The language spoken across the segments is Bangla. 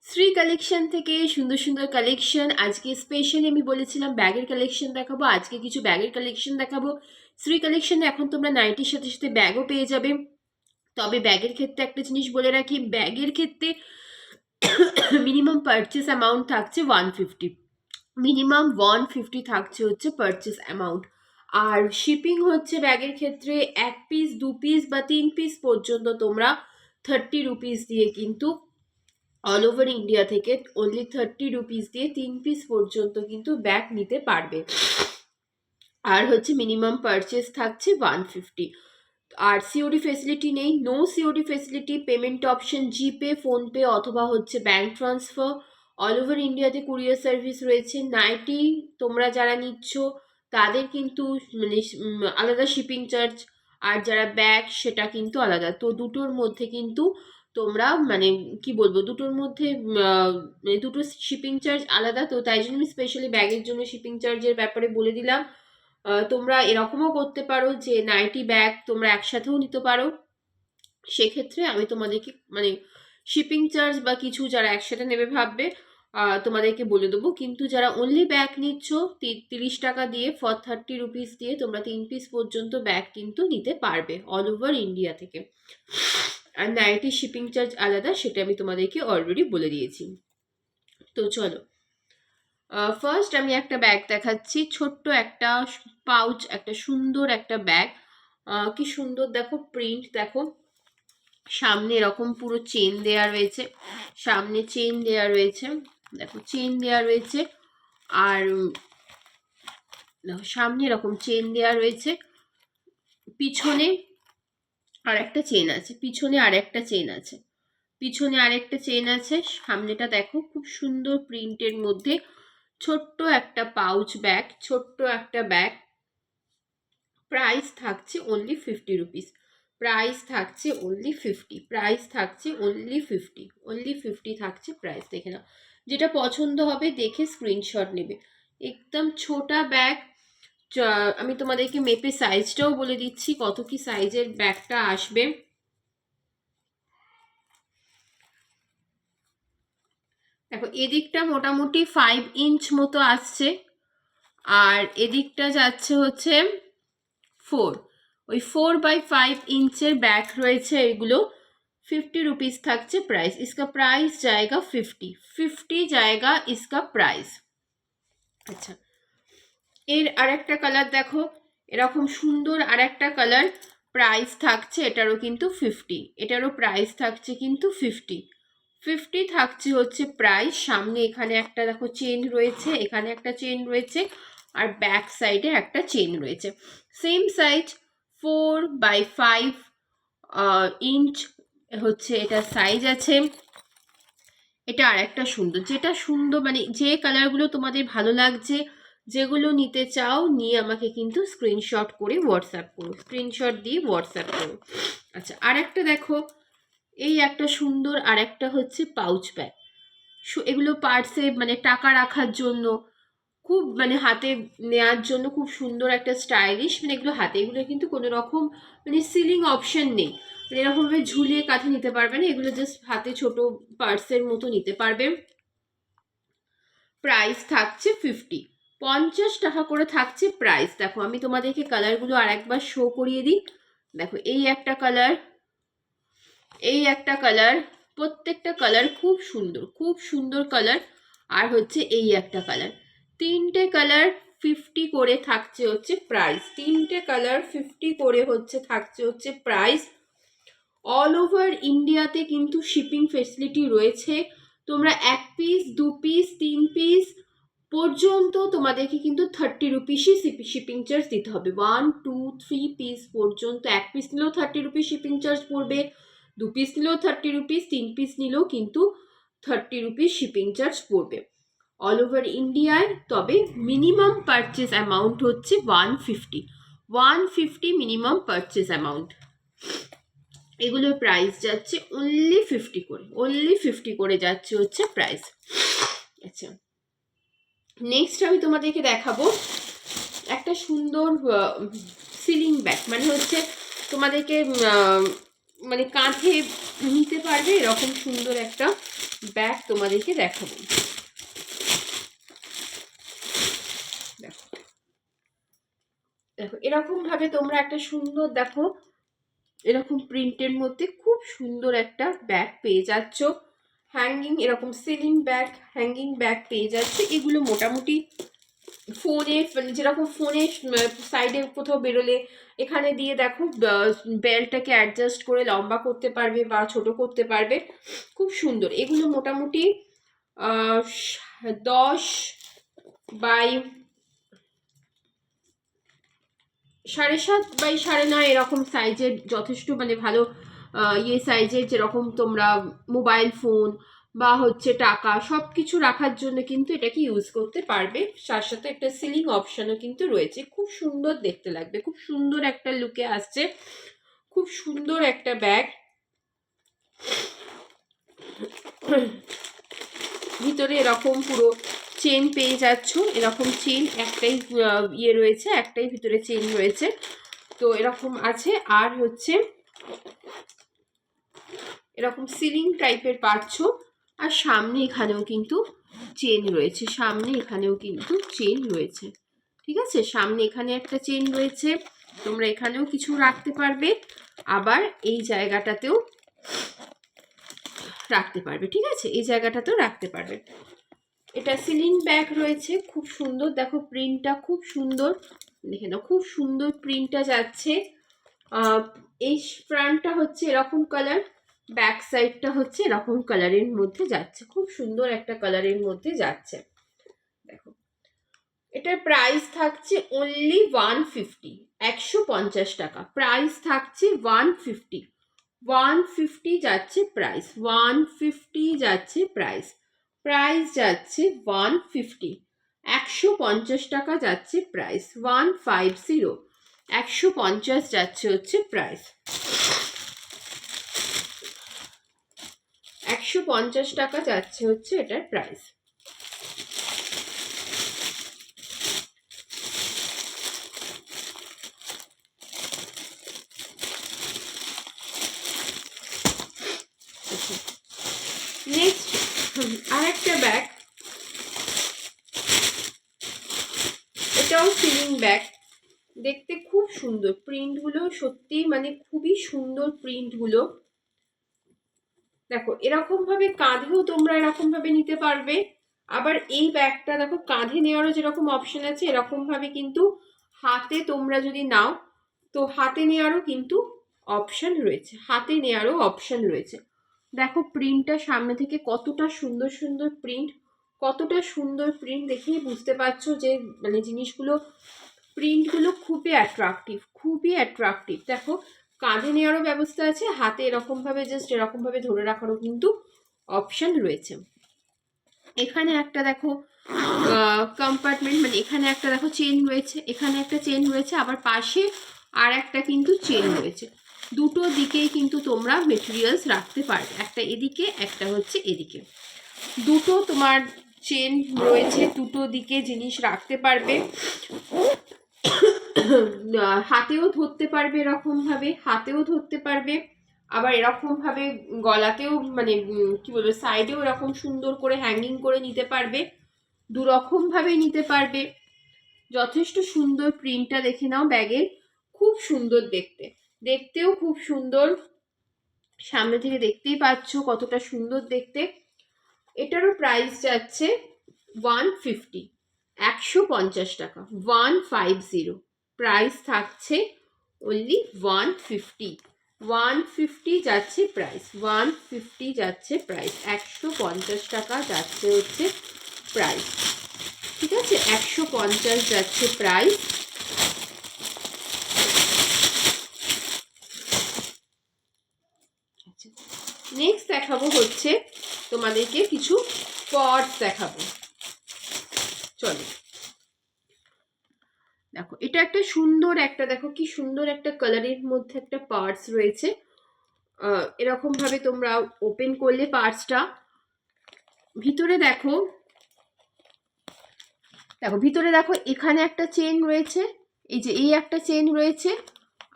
শ্রী কালেকশন থেকে সুন্দর সুন্দর কালেকশন। আজকে স্পেশালি আমি বলেছিলাম ব্যাগের কালেকশন দেখাবো, আজকে কিছু ব্যাগের কালেকশন দেখাবো। শ্রী কালেকশনে এখন তোমরা নাইটির সাথে সাথে ব্যাগও পেয়ে যাবে। তবে ব্যাগের ক্ষেত্রে একটা জিনিস বলে রাখি, ব্যাগের ক্ষেত্রে মিনিমাম পারচেস অ্যামাউন্ট থাকছে 150, মিনিমাম 150 থাকছে হচ্ছে পারচেস অ্যামাউন্ট। আর শিপিং হচ্ছে ব্যাগের ক্ষেত্রে 1 পিস 2 পিস বা 3 পিস পর্যন্ত তোমরা 30 রুপিস দিয়ে কিন্তু অল ওভার ইন্ডিয়া থেকে অনলি 30 রুপিস দিয়ে 3 পিস পর্যন্ত কিন্তু ব্যাগ নিতে পারবে। আর হচ্ছে মিনিমাম পারচেস থাকছে 150। আর সিওডি ফেসিলিটি নেই, no COD facility. Payment option GPay, PhonePe অথবা হচ্ছে ব্যাঙ্ক ট্রান্সফার। অল ওভার ইন্ডিয়াতে কুরিয়ার সার্ভিস রয়েছে। নাইটি তোমরা যারা নিচ্ছ তাদের কিন্তু মানে আলাদা শিপিং চার্জ, আর যারা ব্যাগ সেটা কিন্তু আলাদা। তো দুটোর মধ্যে কিন্তু তোমরা মানে কি বলবো, দুটোর মধ্যে মানে দুটো শিপিং চার্জ আলাদা। তো তাই জন্য আমি স্পেশালি ব্যাগের জন্য শিপিং চার্জের ব্যাপারে বলে দিলাম। তোমরা এরকমও করতে পারো যে নাইটি ব্যাগ তোমরা একসাথেও নিতে পারো। সেক্ষেত্রে আমি তোমাদেরকে মানে শিপিং চার্জ বা কিছু যারা একসাথে নেবে ভাববে তোমাদেরকে বলে দেবো। কিন্তু যারা অনলি ব্যাগ নিচ্ছ 30 টাকা দিয়ে ফর 30 রুপিস দিয়ে তোমরা 3 পিস পর্যন্ত ব্যাগ কিন্তু নিতে পারবে অল ওভার ইন্ডিয়া থেকে। আর নাইটি শিপিং চার্জ আলাদা, সেটা আমি তোমাদেরকে অলরেডি বলে দিয়েছি। তো চলো ফার্স্ট আমি একটা ব্যাগ দেখাচ্ছি, ছোট্ট একটা পাউচ, একটা সুন্দর একটা ব্যাগ। কি সুন্দর দেখো, প্রিন্ট দেখো, সামনে এরকম পুরো চেন দেয়া রয়েছে, সামনে চেন দেয়া রয়েছে, দেখো চেন দেয়া রয়েছে। আর সামনে এরকম চেন দেয়া রয়েছে, পিছনে আর একটা চেন আছে, পিছনে আর একটা চেন আছে, পিছনে আরেকটা চেন আছে। সামনেটা দেখো খুব সুন্দর প্রিন্টের মধ্যে ছোট্ট একটা পাউচ ব্যাগ, ছোট্ট একটা ব্যাগ। প্রাইস থাকছে অনলি 50 রুপিস, প্রাইস থাকছে অনলি 50, প্রাইস থাকছে অনলি 50, অনলি 50 থাকছে প্রাইস। দেখে নাও, যেটা পছন্দ হবে দেখে স্ক্রিনশট নেবে। একদম ছোটা ব্যাগ। আমি তোমাদেরকে মেপে সাইজটাও বলে দিচ্ছি কত কি সাইজের ব্যাগটা আসবে। দেখো এদিকটা মোটামুটি 5 ইঞ্চ মতো আসছে, আর এদিকটা যাচ্ছে হচ্ছে 4। ওই 4x5 इंचের ব্যাগ রয়েছে এগুলো। 50 रुपीस থাকছে প্রাইস। इसका प्राइस जाएगा 50 जाएगा इसका प्राइस। আচ্ছা, এর আরেকটা কালার দেখো, এরকম সুন্দর আরেকটা কালার। প্রাইস থাকছে এটারও কিন্তু 50, এটারও প্রাইস থাকছে কিন্তু 50 থাকছে হচ্ছে প্রাইস। সামনে এখানে একটা দেখো চেন রয়েছে, এখানে একটা চেন রয়েছে, আর ব্যাক সাইডে একটা চেন রয়েছে। সেম সাইজ 4x5 इंच হচ্ছে এটা সাইজ আছে। এটা আর একটা সুন্দর, যেটা সুন্দর মানে যে কালারগুলো তোমাদের ভালো লাগছে, যেগুলো নিতে চাও নিয়ে আমাকে কিন্তু স্ক্রিনশট করে হোয়াটসঅ্যাপ করো, স্ক্রিনশট দিয়ে হোয়াটসঅ্যাপ করো। আচ্ছা, আর একটা দেখো, এই একটা সুন্দর আর একটা হচ্ছে পাউচ ব্যাগ। এগুলো পার্সে মানে টাকা রাখার জন্য খুব মানে হাতে নেওয়ার জন্য খুব সুন্দর একটা স্টাইলিশ, মানে এগুলো হাতে, এগুলো কিন্তু কোনো রকম মানে সিলিং অপশন নেই, মানে এরকমভাবে ঝুলিয়ে কাঁধে নিতে পারবে না, এগুলো জাস্ট হাতে ছোট পার্সের মতো নিতে পারবে। প্রাইস থাকছে 50 টাকা করে থাকছে প্রাইস। দেখো আমি তোমাদেরকে কালারগুলো আর একবার শো করিয়ে দিই। দেখো এই একটা কালার, এই একটা কালার, প্রত্যেকটা কালার খুব সুন্দর, খুব সুন্দর কালার। আর হচ্ছে এই একটা কালার, তিনটে কালার 50 করে থাকছে হচ্ছে প্রাইস, তিনটে কালার 50 করে হচ্ছে থাকছে হচ্ছে প্রাইস। অল ওভার ইন্ডিয়াতে কিন্তু শিপিং ফেসিলিটি রয়েছে। তোমরা 1 পিস 2 পিস 3 পিস পর্যন্ত তোমাদেরকে কিন্তু 30 রুপিসই শিপিং চার্জ দিতে হবে। 1 2 3 পিস পর্যন্ত, 1 পিস নিলেও 30 রুপিস শিপিং চার্জ পড়বে, 2 পিস নিলেও 30 রুপিস, 3 পিস নিলেও কিন্তু 30 রুপিস শিপিং চার্জ পড়বে অল ওভার ইন্ডিয়ায়। তবে মিনিমাম পারচেস অ্যামাউন্ট হচ্ছে 150 মিনিমাম পারচেস অ্যামাউন্ট। এগুলোর প্রাইস যাচ্ছে অনলি 50 করে, অনলি 50 করে যাচ্ছে হচ্ছে প্রাইস। আচ্ছা, নেক্সট আমি তোমাদেরকে দেখাবো একটা সুন্দর সিলিং ব্যাগ, মানে হচ্ছে তোমাদেরকে মানে কাঁধে নিতে পারবে এরকম সুন্দর একটা ব্যাগ তোমাদেরকে দেখাবো। দেখো দেখো এরকম ভাবে তোমরা একটা সুন্দর, দেখো এরকম প্রিন্টের মধ্যে খুব সুন্দর একটা ব্যাগ পেয়ে যাচ্ছ। হ্যাঙ্গিং এরকম সিলিং ব্যাগ, হ্যাঙ্গিং ব্যাগ পেয়ে যাচ্ছে। এগুলো মোটামুটি ফোনে, যেরকম ফোনে সাইডে কোথাও বেরোলে এখানে দিয়ে দেখো বেল্টটাকে অ্যাডজাস্ট করে লম্বা করতে পারবে বা ছোট করতে পারবে, খুব সুন্দর। এগুলো মোটামুটি 10 বাই 7.5 বাই 9.5 এরকম সাইজের, যথেষ্ট মানে ভালো সাইজের, যেরকম তোমরা মোবাইল ফোন বা হচ্ছে টাকা সব কিছু রাখার জন্য কিন্তু এটাকে ইউজ করতে পারবে। তার সাথে একটা সিলিং অপশনও কিন্তু রয়েছে। খুব সুন্দর দেখতে লাগবে, খুব সুন্দর একটা লুকে আসছে, খুব সুন্দর একটা ব্যাগ। ভিতরে এরকম পুরো চেন পেয়ে যাচ্ছ, এরকম চেন একটাই রয়েছে, একটাই ভিতরে চেন রয়েছে, তো এরকম আছে। আর হচ্ছে এরকম সিলিং টাইপের পাচ্ছ। আর সামনে এখানেও কিন্তু চেন রয়েছে, সামনে এখানেও কিন্তু চেন রয়েছে, ঠিক আছে। সামনে এখানে একটা চেন রয়েছে, তোমরা এখানেও কিছু রাখতে পারবে, আবার এই জায়গাটাতেও রাখতে পারবে, ঠিক আছে, এই জায়গাটাতেও রাখতে পারবে। এটা সিলিং ব্যাগ রয়েছে, খুব সুন্দর। দেখো প্রিন্টটা খুব সুন্দর, দেখে নাও খুব সুন্দর প্রিন্টটা যাচ্ছে। এই ফ্রন্টটা হচ্ছে এরকম কালার, ব্যাক সাইডটা হচ্ছে এরকম কালারের মধ্যে যাচ্ছে, খুব সুন্দর একটা কালারের মধ্যে যাচ্ছে। দেখো এটার প্রাইস থাকছে অনলি 150, 150 টাকা প্রাইস থাকছে। 150 যাচ্ছে প্রাইস, 150 যাচ্ছে প্রাইস, প্রাইস যাচ্ছে 150, 150 টাকা যাচ্ছে প্রাইস, 150, 150 যাচ্ছে হচ্ছে প্রাইস, 150 টাকা যাচ্ছে হচ্ছে এটার প্রাইস। নেক্সট আরেকটা ব্যাগ, এটাও সিলিং ব্যাগ, দেখতে খুব সুন্দর, প্রিন্টগুলো সত্যি মানে খুবই সুন্দর প্রিন্টগুলো। দেখো এরকম ভাবে কাঁধেও তোমরা এরকম ভাবে নিতে পারবে, আবার এই ব্যাগটা দেখো কাঁধে নেওয়ারও যেরকম অপশন আছে, এরকম ভাবে কিন্তু হাতে তোমরা যদি নাও তো হাতে নেওয়ারও কিন্তু অপশন রয়েছে, হাতে নেওয়ারও অপশন রয়েছে। দেখো প্রিন্টটা সামনে থেকে কতটা সুন্দর সুন্দর প্রিন্ট, কতটা সুন্দর প্রিন্ট দেখেই বুঝতে পারছো যে মানে জিনিসগুলো, প্রিন্টগুলো খুবই অ্যাট্রাকটিভ, খুবই অ্যাট্রাকটিভ। দেখো কাঁধে নেওয়ারও ব্যবস্থা আছে, হাতে এরকমভাবে জাস্ট এরকমভাবে ধরে রাখারও কিন্তু অপশন রয়েছে। এখানে একটা দেখো কম্পার্টমেন্ট, মানে এখানে একটা দেখো চেন রয়েছে, এখানে একটা চেন রয়েছে, আবার পাশে আর একটা কিন্তু চেন রয়েছে। দুটো দিকেই কিন্তু তোমরা মেটেরিয়ালস রাখতে পারবে, একটা এদিকে একটা হচ্ছে এদিকে, দুটো তোমার চেন রয়েছে, দুটো দিকে জিনিস রাখতে পারবে। হাতেও ধরতে পারবে এরকম ভাবে, হাতেও ধরতে পারবে, আবার এরকম ভাবে গলাতেও মানে কি বলবো সাইডেও এরকম সুন্দর করে হ্যাঙ্গিং করে নিতে পারবে, দু রকম ভাবে নিতে পারবে। যথেষ্ট সুন্দর প্রিন্টটা দেখে নাও ব্যাগের, খুব সুন্দর দেখতে, দেখতেও খুব সুন্দর, সামনে থেকে দেখতেই পাচ্ছ কতটা সুন্দর দেখতে। এটারও প্রাইস যাচ্ছে 150, 150 টাকা, 150 প্রাইস থাকছে অনলি 150, 150 যাচ্ছে প্রাইস, 150 যাচ্ছে প্রাইস, 150 টাকা যাচ্ছে হচ্ছে প্রাইস, ঠিক আছে, 150 যাচ্ছে প্রাইস। নেক্সট দেখাবো হচ্ছে তোমাদেরকে কিছু পার্টস দেখাবো, চলো দেখো এটা একটা সুন্দর একটা, দেখো কি সুন্দর একটা কালারের মধ্যে একটা পার্টস রয়েছে। এরকম ভাবে তোমরা ওপেন করলে পার্টসটা ভিতরে দেখো, দেখো ভিতরে দেখো এখানে একটা চেন রয়েছে, এই যে এই একটা চেন রয়েছে,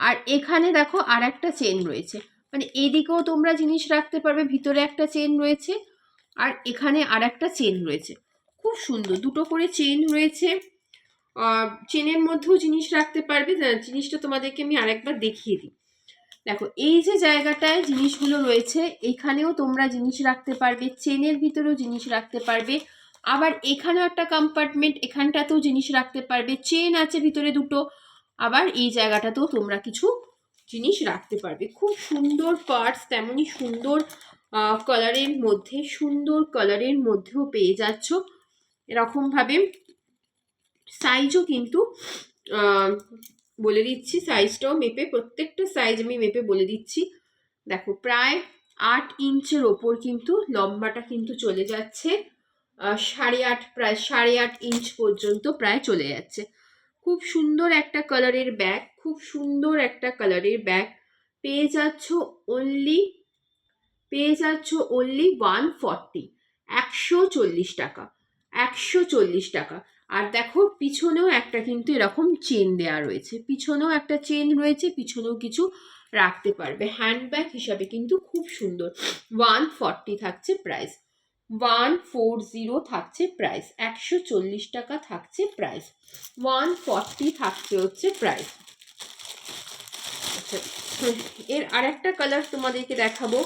আর এখানে দেখো আর একটা চেন রয়েছে, মানে এদিকেও তোমরা জিনিস রাখতে পারবে, ভিতরে একটা চেন রয়েছে আর এখানে আর একটা চেন রয়েছে, খুব সুন্দর দুটো করে চেন রয়েছে। চেনের মধ্যেও জিনিস রাখতে পারবে। জিনিসটা তোমাদেরকে আমি আরেকবার দেখিয়ে দিই। দেখো এই যে জায়গাটায় জিনিসগুলো রয়েছে, এখানেও তোমরা জিনিস রাখতে পারবে, চেনের ভিতরেও জিনিস রাখতে পারবে, আবার এখানেও একটা কম্পার্টমেন্ট, এখানটাতেও জিনিস রাখতে পারবে, চেন আছে ভিতরে দুটো, আবার এই জায়গাটাতেও তোমরা কিছু জিনিস রাখতে পারবে। খুব সুন্দর পার্টস, তেমনই সুন্দর কালারের মধ্যে, সুন্দর কালারের মধ্যেও পেয়ে যাচ্ছ। এরকমভাবে সাইজও কিন্তু বলে দিচ্ছি, সাইজটাও মেপে, প্রত্যেকটা সাইজ আমি মেপে বলে দিচ্ছি। দেখো প্রায় 8 ইঞ্চের ওপর কিন্তু লম্বাটা কিন্তু চলে যাচ্ছে, 8.5 প্রায় 8.5 ইঞ্চ পর্যন্ত প্রায় চলে যাচ্ছে। খুব সুন্দর একটা কালারের ব্যাগ, খুব সুন্দর একটা কালারের ব্যাগ পেয়ে যাচ্ছ অনলি 140, 140 টাকা, 140 টাকা। আর দেখো পিছনেও একটা কিন্তু এরকম চেন দেয়া রয়েছে, পিছনেও একটা চেন রয়েছে, পিছনেও কিছু রাখতে পারবে, হ্যান্ডব্যাগ হিসাবে কিন্তু খুব সুন্দর। 140 থাকছে প্রাইস, 140 থাকছে প্রাইস, 140 টাকা থাকছে প্রাইস, 140 থাকছে হচ্ছে প্রাইস। আচ্ছা, এর আরেকটা কালার তোমাদেরকে দেখাবো।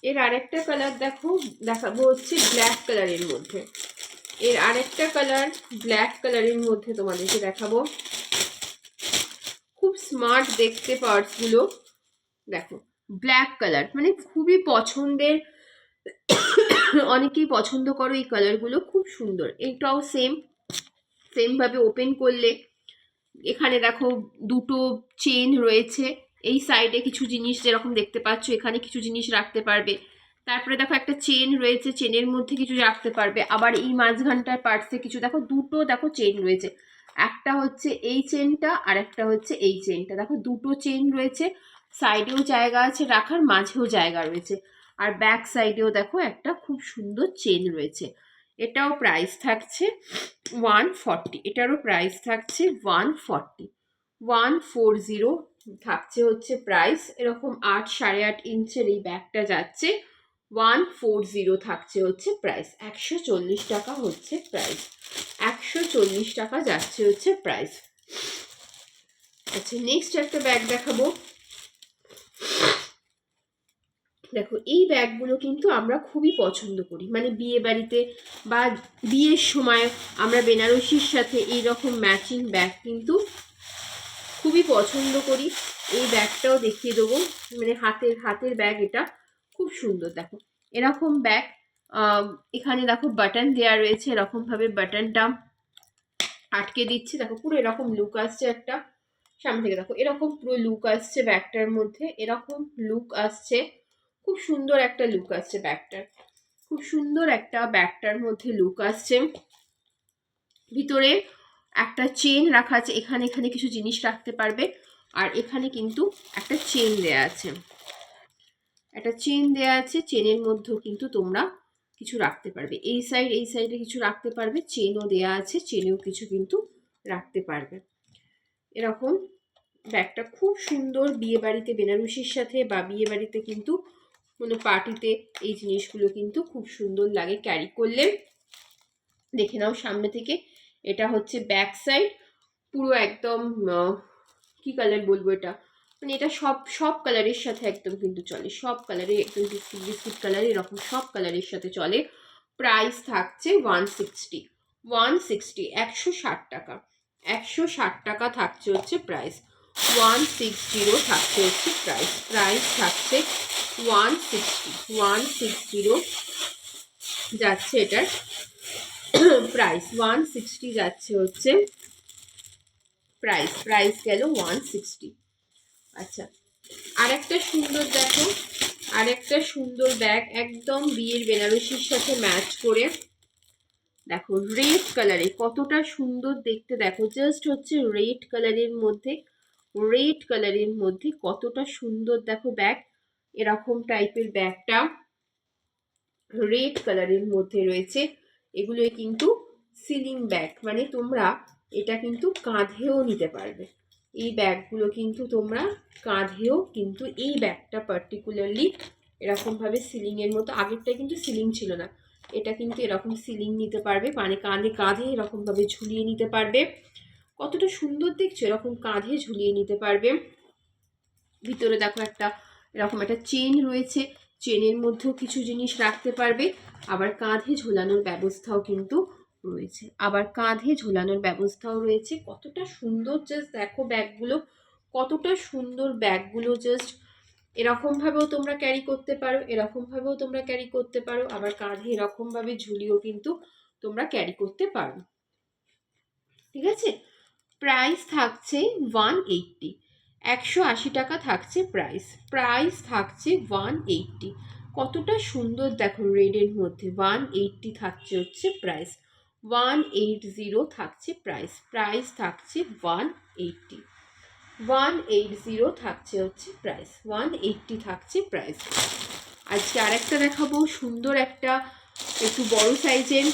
এর আরেকটা কালার দেখো, দেখাবো হচ্ছে ব্ল্যাক কালারের মধ্যে। এর আরেকটা কালার ব্ল্যাক কালারের মধ্যে তোমাদেরকে দেখাবো। খুব স্মার্ট দেখতে পার্টসগুলো, দেখো ব্ল্যাক কালার মানে খুবই পছন্দের, অনেকেই পছন্দ করো এই কালারগুলো, খুব সুন্দর। এটাও সেম ভাবে ওপেন করলে এখানে দেখো দুটো চেন রয়েছে, এই সাইডে কিছু জিনিস যেরকম দেখতে পাচ্ছ এখানে কিছু জিনিস রাখতে পারবে, তারপরে দেখো একটা চেন রয়েছে, চেনের মধ্যে কিছু রাখতে পারবে, আবার এই মাঝখানটার পার্টসে কিছু দেখো, দুটো দেখো চেন রয়েছে, একটা হচ্ছে এই চেনটা আর একটা হচ্ছে এই চেনটা, দেখো দুটো চেন রয়েছে, সাইডেও জায়গা আছে রাখার, মাঝেও জায়গা রয়েছে, আর ব্যাক সাইডেও দেখো একটা খুব সুন্দর চেন রয়েছে। এটাও প্রাইস থাকছে 140, এটারও প্রাইস থাকছে 140, 140 থাকছে হচ্ছে প্রাইস। এরকম 8.5 ইঞ্চের এই ব্যাগটা যাচ্ছে 140 থাকছে হচ্ছে প্রাইস, 140 টাকা হচ্ছে প্রাইস, 140 টাকা যাচ্ছে হচ্ছে প্রাইস। আচ্ছা নেক্সট একটা ব্যাগ দেখাবো। দেখো এই ব্যাগগুলো কিন্তু আমরা খুবই পছন্দ করি, মানে বিয়ে বাড়িতে বা বিয়ের সময় আমরা বেনারসির সাথে এই রকম ম্যাচিং ব্যাগ কিন্তু খুবই পছন্দ করি। এই ব্যাগটাও দেখিয়ে দেবো, মানে হাতের ব্যাগ, এটা খুব সুন্দর। দেখো এরকম ব্যাগ, এখানে দেখো বাটন দেওয়া রয়েছে, এরকম ভাবে বাটনটা আটকে দিচ্ছি, দেখো পুরো এরকম লুক আসছে একটা, সামনে থেকে দেখো এরকম পুরো লুক আসছে ব্যাগটার মধ্যে, এরকম লুক আসছে, খুব সুন্দর একটা লুক আসছে ব্যাগটার, খুব সুন্দর একটা ব্যাগটার মধ্যে লুক আসছে। ভিতরে একটা চেন রাখা আছে, এখানে এখানে কিছু জিনিস রাখতে পারবে, আর এখানে কিন্তু একটা চেন দেয়া আছে, একটা চেন দেয়া আছে, চেনের মধ্যেও কিন্তু তোমরা কিছু রাখতে পারবে, এই সাইডে কিছু রাখতে পারবে, চেনও দেয়া আছে, চেনেও কিছু কিন্তু রাখতে পারবে। এরকম ব্যাগটা খুব সুন্দর, বিয়ে বাড়িতে বেনারসির সাথে বা বিয়ে বাড়িতে কিন্তু কোনো পার্টিতে এই জিনিসগুলো কিন্তু খুব সুন্দর লাগে ক্যারি করলে। দেখে নাও সামনে থেকে, এটা হচ্ছে ব্যাক সাইড, পুরো একদম কি কালার বলবো, এটা মানে এটা সব কালারের সাথে একদম কিন্তু চলে, সব কালারে, একদম বিস্কিট কালার, এরকম সব কালারের সাথে চলে। প্রাইস থাকছে 160, 160 টাকা, 160 টাকা থাকছে হচ্ছে প্রাইস, 160 থাকছে হচ্ছে প্রাইস, প্রাইস থাকছে 160 যাচ্ছে এটার প্রাইস, 160 যাচ্ছে হচ্ছে প্রাইস গেল 160। আচ্ছা আরেকটা সুন্দর দেখো, আরেকটা সুন্দর ব্যাগ একদম বিয়ের বেনারসির সাথে ম্যাচ করে, দেখো রেড কালারে কতটা সুন্দর দেখতে, দেখো জাস্ট হচ্ছে রেড কালারের মধ্যে, রেড কালারের মধ্যে কতটা সুন্দর দেখো ব্যাগ, এরকম টাইপের ব্যাগটা রেড কালারের মধ্যে রয়েছে। এগুলো কিন্তু সিলিং ব্যাগ, মানে তোমরা এটা কিন্তু কাঁধেও নিতে পারবে। এই ব্যাগগুলো কিন্তু তোমরা কাঁধেও, কিন্তু এই ব্যাগটা পার্টিকুলারলি এরকমভাবে সিলিংয়ের মতো, আগেরটা কিন্তু সিলিং ছিল না, এটা কিন্তু এরকম সিলিং নিতে পারবে, মানে কাঁধে এরকমভাবে ঝুলিয়ে নিতে পারবে। কতটা সুন্দর দেখছো, এরকম কাঁধে ঝুলিয়ে নিতে পারবে। ভিতরে দেখো একটা এরকম একটা চেন রয়েছে, চেনের মধ্যেও কিছু জিনিস রাখতে পারবে। আবার কাঁধে ঝোলানোর ব্যবস্থাও কিন্তু রয়েছে, কতটা সুন্দর জাস্ট দেখো ব্যাগগুলো, কতটা সুন্দর ব্যাগগুলো। জাস্ট এরকমভাবেও তোমরা ক্যারি করতে পারো, এরকমভাবেও তোমরা ক্যারি করতে পারো, আবার কাঁধে এরকমভাবে ঝুলিয়েও কিন্তু তোমরা ক্যারি করতে পারো। ঠিক আছে, প্রাইস থাকছে 180, 180 টাকা থাকছে প্রাইস থাকছে 180। কতটা সুন্দর দেখো রেডের মধ্যে, 180 থাকছে হচ্ছে প্রাইস, 180 থাকছে প্রাইস থাকছে 180, 180 থাকছে হচ্ছে প্রাইস, 180 থাকছে প্রাইস। আজকে আরেকটা দেখাবো, সুন্দর একটা একটু বড় সাইজের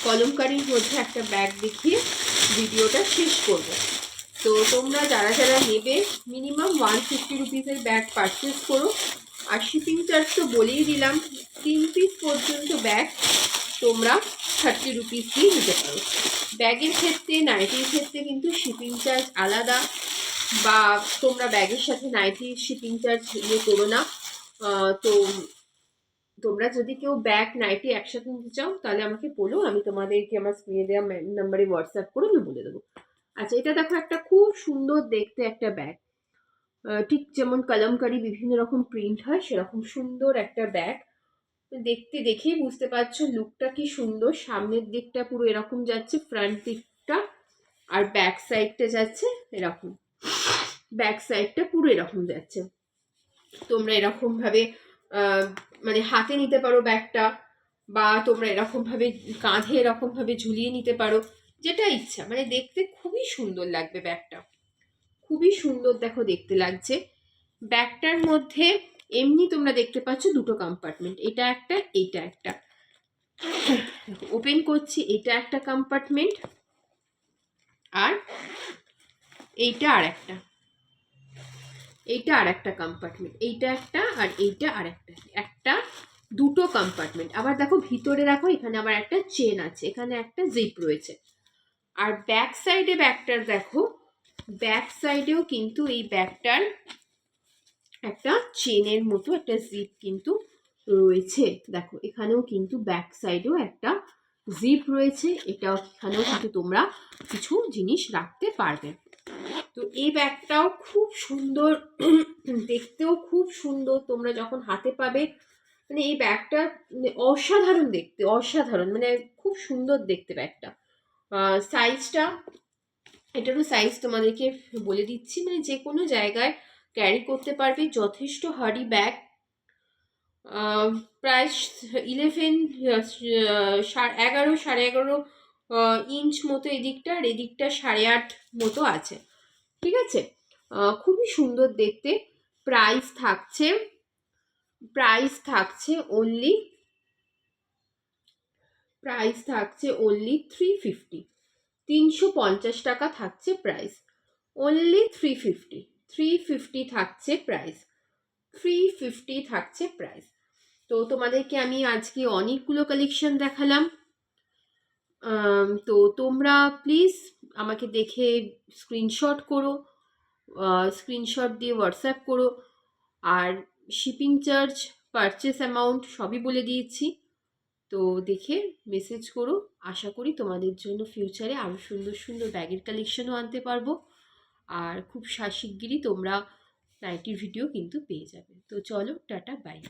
কলমকারির মধ্যে একটা ব্যাগ দেখিয়ে ভিডিওটা শেষ করব। তো তোমরা যারা যারা নেবে মিনিমাম 150 রুপিসের ব্যাগ পারচেস করো। আর শিপিং চার্জ তো বলেই দিলাম, 3 পিস পর্যন্ত ব্যাগ তোমরা 30 রুপিস দিয়ে নিতে পারো। ব্যাগের ক্ষেত্রে, নাইটির ক্ষেত্রে কিন্তু শিপিং চার্জ আলাদা, বা তোমরা ব্যাগের সাথে নাইটির শিপিং চার্জ ইয়ে করো না। তো তোমরা যদি কেউ ব্যাগ নাইটি একসাথে নিতে চাও তাহলে আমাকে বলো, আমি তোমাদেরকে আমার স্ক্রিনে দেওয়া নাম্বারে হোয়াটসঅ্যাপ করে আমি বলে দেবো। আচ্ছা, এটা দেখো একটা খুব সুন্দর দেখতে একটা ব্যাগ, ঠিক যেমন কলমকারি বিভিন্ন রকম প্রিন্ট হয় সেরকম সুন্দর একটা ব্যাগ। দেখতে দেখেই বুঝতে পারছো লুকটা কি সুন্দর। সামনের দিকটা পুরো এরকম যাচ্ছে, ফ্রন্ট দিকটা, আর ব্যাক সাইডটা যাচ্ছে এরকম, ব্যাক সাইডটা পুরো এরকম যাচ্ছে। তোমরা এরকম ভাবে মানে হাতে নিতে পারো ব্যাগটা, বা তোমরা এরকম ভাবে কাঁধে এরকম ভাবে ঝুলিয়ে নিতে পারো, যেটা ইচ্ছা। মানে দেখতে খুবই সুন্দর লাগবে ব্যাগটা, খুবই সুন্দর দেখো দেখতে লাগছে। ব্যাগটার মধ্যে এমনি তোমরা দেখতে পাচ্ছ দুটো কম্পার্টমেন্ট, এটা একটা, এইটা একটা। ওপেন করছি, এটা একটা কম্পার্টমেন্ট, আর এইটা আর একটা, এইটা আর একটা কম্পার্টমেন্ট, এইটা একটা আর এইটা আর একটা, একটা দুটো কম্পার্টমেন্ট। আবার দেখো ভিতরে দেখো এখানে আবার একটা চেন আছে, এখানে একটা জিপ রয়েছে। আর ব্যাক সাইডে ব্যাগটার দেখো, ব্যাক সাইডেও কিন্তু এই ব্যাগটার একটা চেনের মতো একটা জিপ কিন্তু রয়েছে। দেখো এখানেও কিন্তু ব্যাক সাইডেও একটা জিপ রয়েছে, এটাও এখানেও কিন্তু তোমরা কিছু জিনিস রাখতে পারবে। তো এই ব্যাগটাও খুব সুন্দর, দেখতেও খুব সুন্দর। তোমরা যখন হাতে পাবে, মানে এই ব্যাগটা অসাধারণ দেখতে, অসাধারণ, মানে খুব সুন্দর দেখতে ব্যাগটা। সাইজটা, এটারও সাইজ তোমাদেরকে বলে দিচ্ছি, মানে যে কোনো জায়গায় ক্যারি করতে পারবে, যথেষ্ট হার্ডি ব্যাগ। প্রায় 11, 11.5 ইঞ্চ মতো এদিকটা, আর এদিকটা 8.5 মতো আছে। ঠিক আছে, খুবই সুন্দর দেখতে। প্রাইস থাকছে অনলি 350, 350 টাকা থাকছে প্রাইস, অনলি 350 থাকছে প্রাইস, 350 থাকছে প্রাইস। তো তোমাদেরকে আমি আজকে অনেকগুলো কালেকশন দেখালাম। তো তোমরা প্লিজ আমাকে দেখে স্ক্রিনশট করো, স্ক্রিনশট দিয়ে হোয়াটসঅ্যাপ করো। আর শিপিং চার্জ, পারচেস অ্যামাউন্ট সবই বলে দিয়েছি, তো দেখে মেসেজ করো। আশা করি তোমাদের জন্য ফিউচারে আরও সুন্দর সুন্দর ব্যাগের কালেকশনও আনতে পারবো, আর খুব শিগগিরই তোমরা নাইটির ভিডিও কিন্তু পেয়ে যাবে। তো চলো, টাটা, বাই।